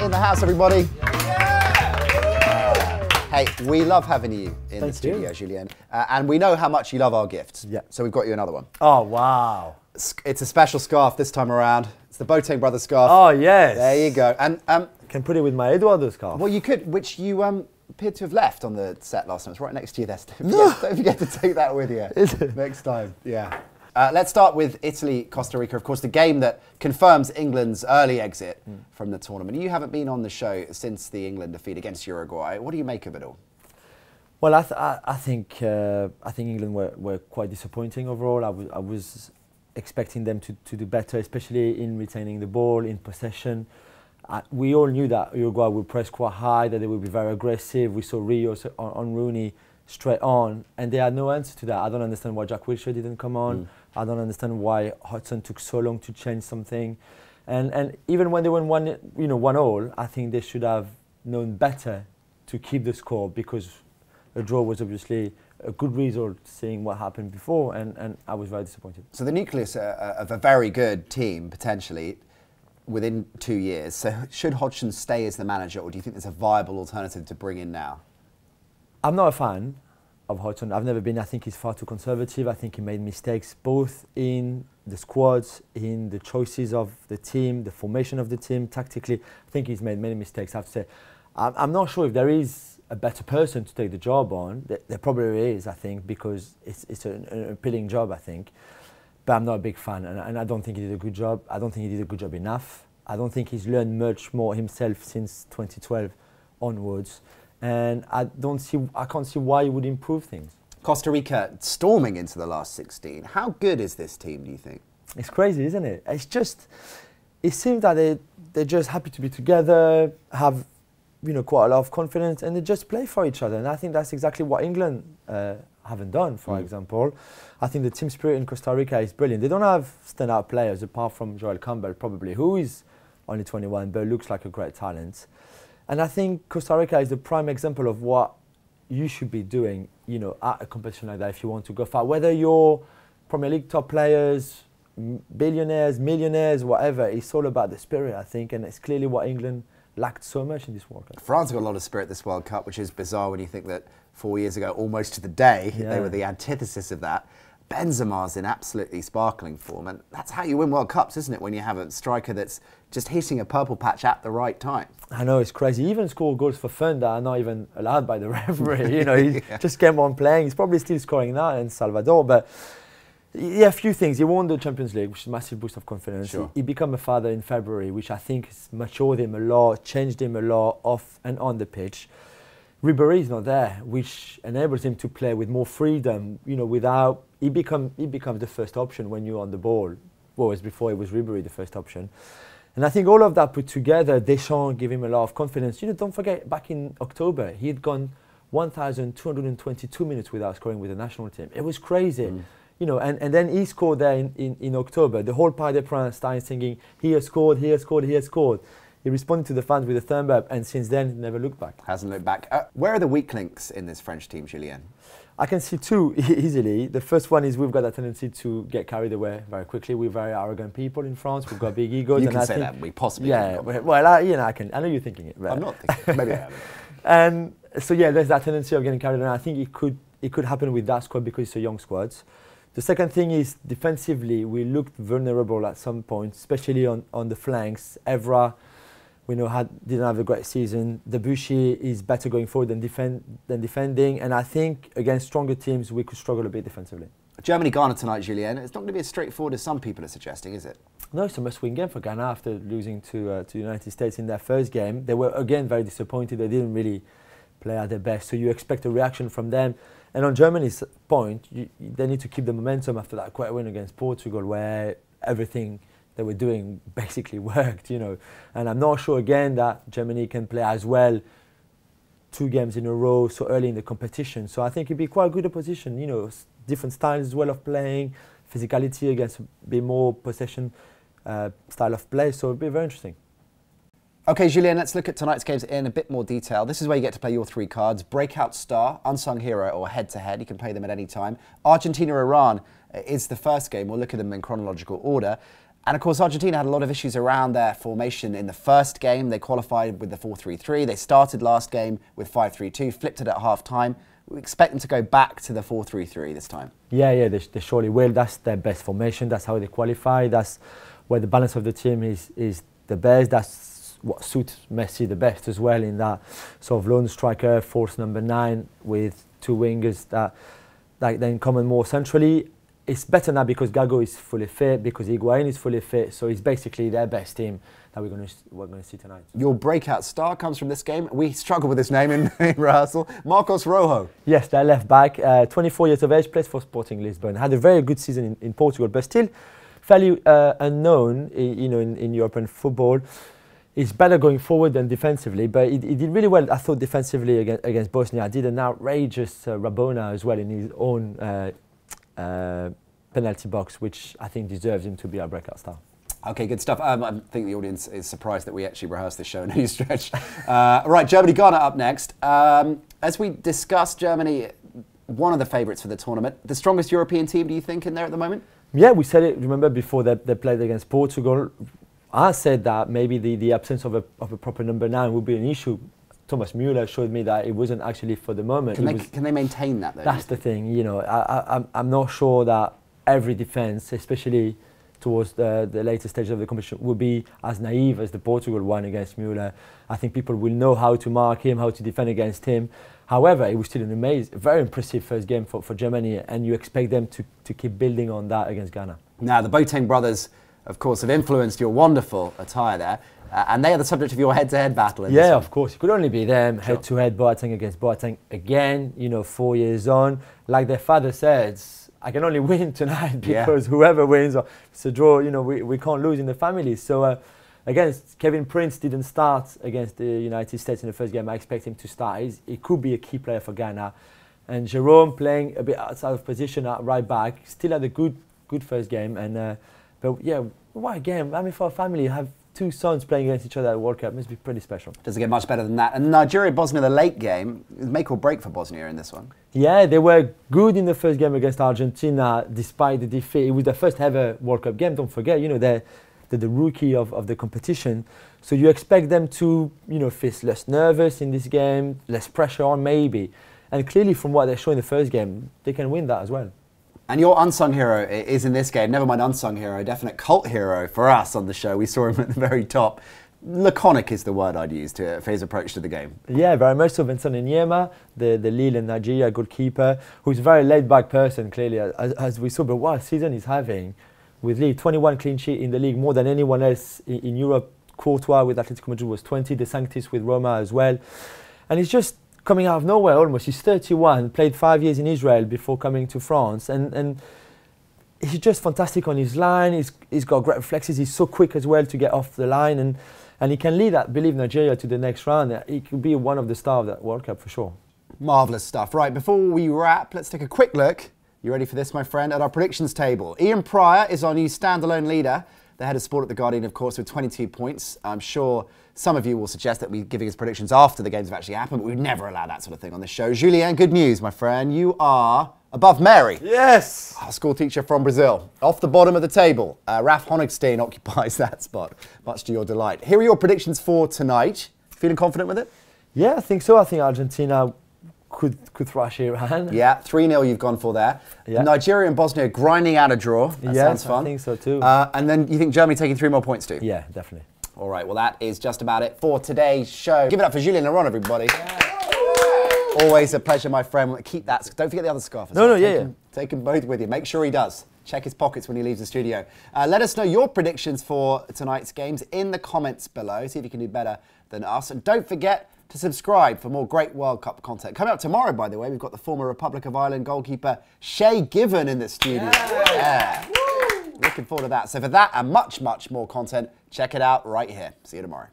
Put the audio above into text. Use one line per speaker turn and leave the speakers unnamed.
in the house, everybody. Hey, we love having you in the studio, Julien. And we know how much you love our gifts.
Yeah.
So we've got you another one.
Oh, wow.
It's a special scarf this time around. It's the Boateng brothers scarf.
Oh, yes.
There you go. And
I can put it with my Eduardo scarf.
well, you could, which you appeared to have left on the set last time. It's right next to you there. Don't forget to take that with you next time. Yeah. Let's start with Italy, Costa Rica. Of course, the game that confirms England's early exit from the tournament. You haven't been on the show since the England defeat against Uruguay. What do you make of it all?
Well, I think England were quite disappointing overall. I was expecting them to do better, especially in retaining the ball, in possession. We all knew that Uruguay would press quite high, that they would be very aggressive. We saw Rios on Rooney straight on, and they had no answer to that. I don't understand why Jack Wilshere didn't come on. I don't understand why Hudson took so long to change something. And even when they went 1-1, I think they should have known better to keep the score, because a draw was obviously a good result seeing what happened before, and I was very disappointed. So
the nucleus of a very good team, potentially, within 2 years. So should Hodgson stay as the manager, or do you think there's a viable alternative to bring in now?
I'm not a fan of Hodgson. I've never been. I think he's far too conservative. I think he made mistakes both in the squads, in the choices of the team, the formation of the team, tactically. I think he's made many mistakes, I have to say. I'm not sure if there is a better person to take the job on. There probably is, I think, because it's an appealing job, I think. But I'm not a big fan, and I don't think he did a good job. I don't think he did a good job enough. I don't think he's learned much more himself since 2012 onwards. And I can't see why he would improve things.
Costa Rica storming into the last 16. How good is this team, do you think?
It's crazy, isn't it? It seems that they're just happy to be together, have quite a lot of confidence, and they just play for each other. And I think that's exactly what England haven't done, for example. I think the team spirit in Costa Rica is brilliant. They don't have standout players apart from Joel Campbell, probably, who is only 21 but looks like a great talent. And I think Costa Rica is the prime example of what you should be doing, at a competition like that if you want to go far. Whether you're Premier League top players, billionaires, millionaires, whatever, it's all about the spirit, I think, and it's clearly what England lacked so much in this World Cup.
France got a lot of spirit this World Cup, which is bizarre when you think that 4 years ago, almost to the day, they were the antithesis of that. Benzema's in absolutely sparkling form, and that's how you win World Cups, isn't it, when you have a striker that's just hitting a purple patch at the right time.
I know, it's crazy. He even scored goals for fun that are not even allowed by the referee. He just came on playing. He's probably still scoring now in Salvador, but a few things. He won the Champions League, which is a massive boost of confidence.
Sure.
He became a father in February, which I think has matured him a lot, changed him a lot off and on the pitch. Ribéry is not there, which enables him to play with more freedom, without... He becomes the first option when you're on the ball, whereas before it was Ribéry the first option. And I think all of that put together, Deschamps gave him a lot of confidence. Don't forget, back in October, he had gone 1,222 minutes without scoring with the national team. It was crazy. And then he scored there in October. The whole Parc des Princes started singing, he has scored, he has scored, he has scored. He responded to the fans with a thumb up, and since then, never looked back.
Hasn't looked back. Where are the weak links in this French team, Julien?
I can see two easily. The first one is we've got a tendency to get carried away very quickly. We're very arrogant people in France. We've got big egos.
You can say that. We possibly
can. Well, I know you're thinking it. But
I'm not thinking it. Maybe I haven't.
And so, there's that tendency of getting carried away. I think it could happen with that squad because it's a young squad. The second thing is defensively, we looked vulnerable at some point, especially on the flanks. Evra, we know, didn't have a great season. Debuchy is better going forward than defending. And I think against stronger teams, we could struggle a bit defensively.
Germany-Ghana tonight, Julien. It's not going to be as straightforward as some people are suggesting, is it?
No, it's a must-win game for Ghana after losing to the United States in their first game. They were, again, very disappointed. They didn't really play at their best. So you expect a reaction from them. And on Germany's point, they need to keep the momentum after that quiet win against Portugal, where everything they were doing basically worked, And I'm not sure, again, that Germany can play as well 2 games in a row so early in the competition. So I think it'd be quite a good opposition, different styles as well of playing, physicality against a bit more possession style of play. So it'd be very interesting.
Okay, Julien, let's look at tonight's games in a bit more detail. This is where you get to play your 3 cards: Breakout Star, Unsung Hero, or Head-to-Head. You can play them at any time. Argentina Iran is the first game. We'll look at them in chronological order. And of course, Argentina had a lot of issues around their formation in the first game. They qualified with the 4-3-3. They started last game with 5-3-2, flipped it at half-time. We expect them to go back to the 4-3-3 this time.
Yeah, they surely will. That's their best formation. That's how they qualify. That's where the balance of the team is the best. That's what suits Messi the best as well, in that sort of lone striker, false number 9 with 2 wingers that then come in more centrally. It's better now because Gago is fully fit, because Higuain is fully fit, so it's basically their best team that we're going to see tonight.
Your breakout star comes from this game. We struggled with this name in rehearsal. Marcos Rojo.
Yes, their left back, 24 years of age, plays for Sporting Lisbon. Had a very good season in Portugal, but still fairly unknown, in European football. He's better going forward than defensively, but he did really well, I thought, defensively against Bosnia. Did an outrageous Rabona as well in his own penalty box, which I think deserves him to be our breakout star.
Okay, good stuff. I think the audience is surprised that we actually rehearsed this show in any stretch. Right, Germany-Ghana up next. As we discussed, Germany, one of the favourites for the tournament. The strongest European team, do you think, in there at the moment?
Yeah, we said it, remember, before they played against Portugal. I said that maybe the absence of a proper number 9 would be an issue. Thomas Müller showed me that it wasn't actually for the moment.
Can they maintain that, though?
That's the thing, I'm not sure that every defence, especially towards the later stages of the competition, will be as naive as the Portugal one against Müller. I think people will know how to mark him, how to defend against him. However, it was still an very impressive first game for Germany, and you expect them to keep building on that against Ghana.
Now, the Boateng brothers, of course, have influenced your wonderful attire there. And they are the subject of your head-to-head battle.
Yeah, of course. It could only be them, head-to-head, Boateng against Boateng. Again, 4 years on. Like their father says, I can only win tonight because whoever wins, or it's a draw, we can't lose in the family. So, again, Kevin Prince didn't start against the United States in the first game. I expect him to start. He could be a key player for Ghana. And Jerome playing a bit outside of position at right back. Still had a good first game. And but yeah, what a game. I mean, for a family, you have 2 sons playing against each other at the World Cup. Must be pretty special. Doesn't
get much better than that. And Nigeria-Bosnia, the late game, make or break for Bosnia in this one.
Yeah, they were good in the first game against Argentina, despite the defeat. It was their first ever World Cup game. Don't forget, they're the rookie of the competition. So you expect them to, feel less nervous in this game, less pressure on maybe. And clearly, from what they showed in the first game, they can win that as well.
And your unsung hero is in this game. Never mind unsung hero, definite cult hero for us on the show. We saw him at the very top. Laconic is the word I'd use for his approach to the game.
Yeah, very much so. Vincent Enyeama, the Lille and Nigeria goalkeeper, who's a very laid-back person, clearly, as we saw. But what a season he's having with Lille. 21 clean sheet in the league, more than anyone else in Europe. Courtois with Atletico Madrid was 20, De Sanctis with Roma as well. And he's just coming out of nowhere almost. He's 31, played 5 years in Israel before coming to France, and he's just fantastic on his line. He's got great reflexes. He's so quick as well to get off the line, and he can lead, I believe, Nigeria to the next round. He could be one of the stars of that World Cup for sure.
Marvellous stuff. Right, before we wrap, let's take a quick look. You ready for this, my friend? At our predictions table. Ian Pryor is our new standalone leader. The head of sport at The Guardian, of course, with 22 points. I'm sure some of you will suggest that we're giving us predictions after the games have actually happened, but we'd never allow that sort of thing on this show. Julien, good news, my friend. You are above Mary.
Yes.
Our school teacher from Brazil. Off the bottom of the table, Raf Honigstein occupies that spot, much to your delight. Here are your predictions for tonight. Feeling confident with it?
Yeah, I think so. I think Argentina could thrash Iran.
Yeah, 3-0 you've gone for there. Yeah. Nigeria and Bosnia grinding out a draw. That sounds fun.
I think so too.
And then you think Germany taking 3 more points too?
Yeah, definitely.
All right, well that is just about it for today's show. Give it up for Julien Laurens, everybody. Yeah. Always a pleasure, my friend. Keep that. Don't forget the other scarf. Take them both with you. Make sure he does. Check his pockets when he leaves the studio. Let us know your predictions for tonight's games in the comments below. See if you can do better than us. And don't forget to subscribe for more great World Cup content. Coming up tomorrow, by the way, we've got the former Republic of Ireland goalkeeper Shay Given in the studio. Yeah. Looking forward to that. So for that and much, much more content, check it out right here. See you tomorrow.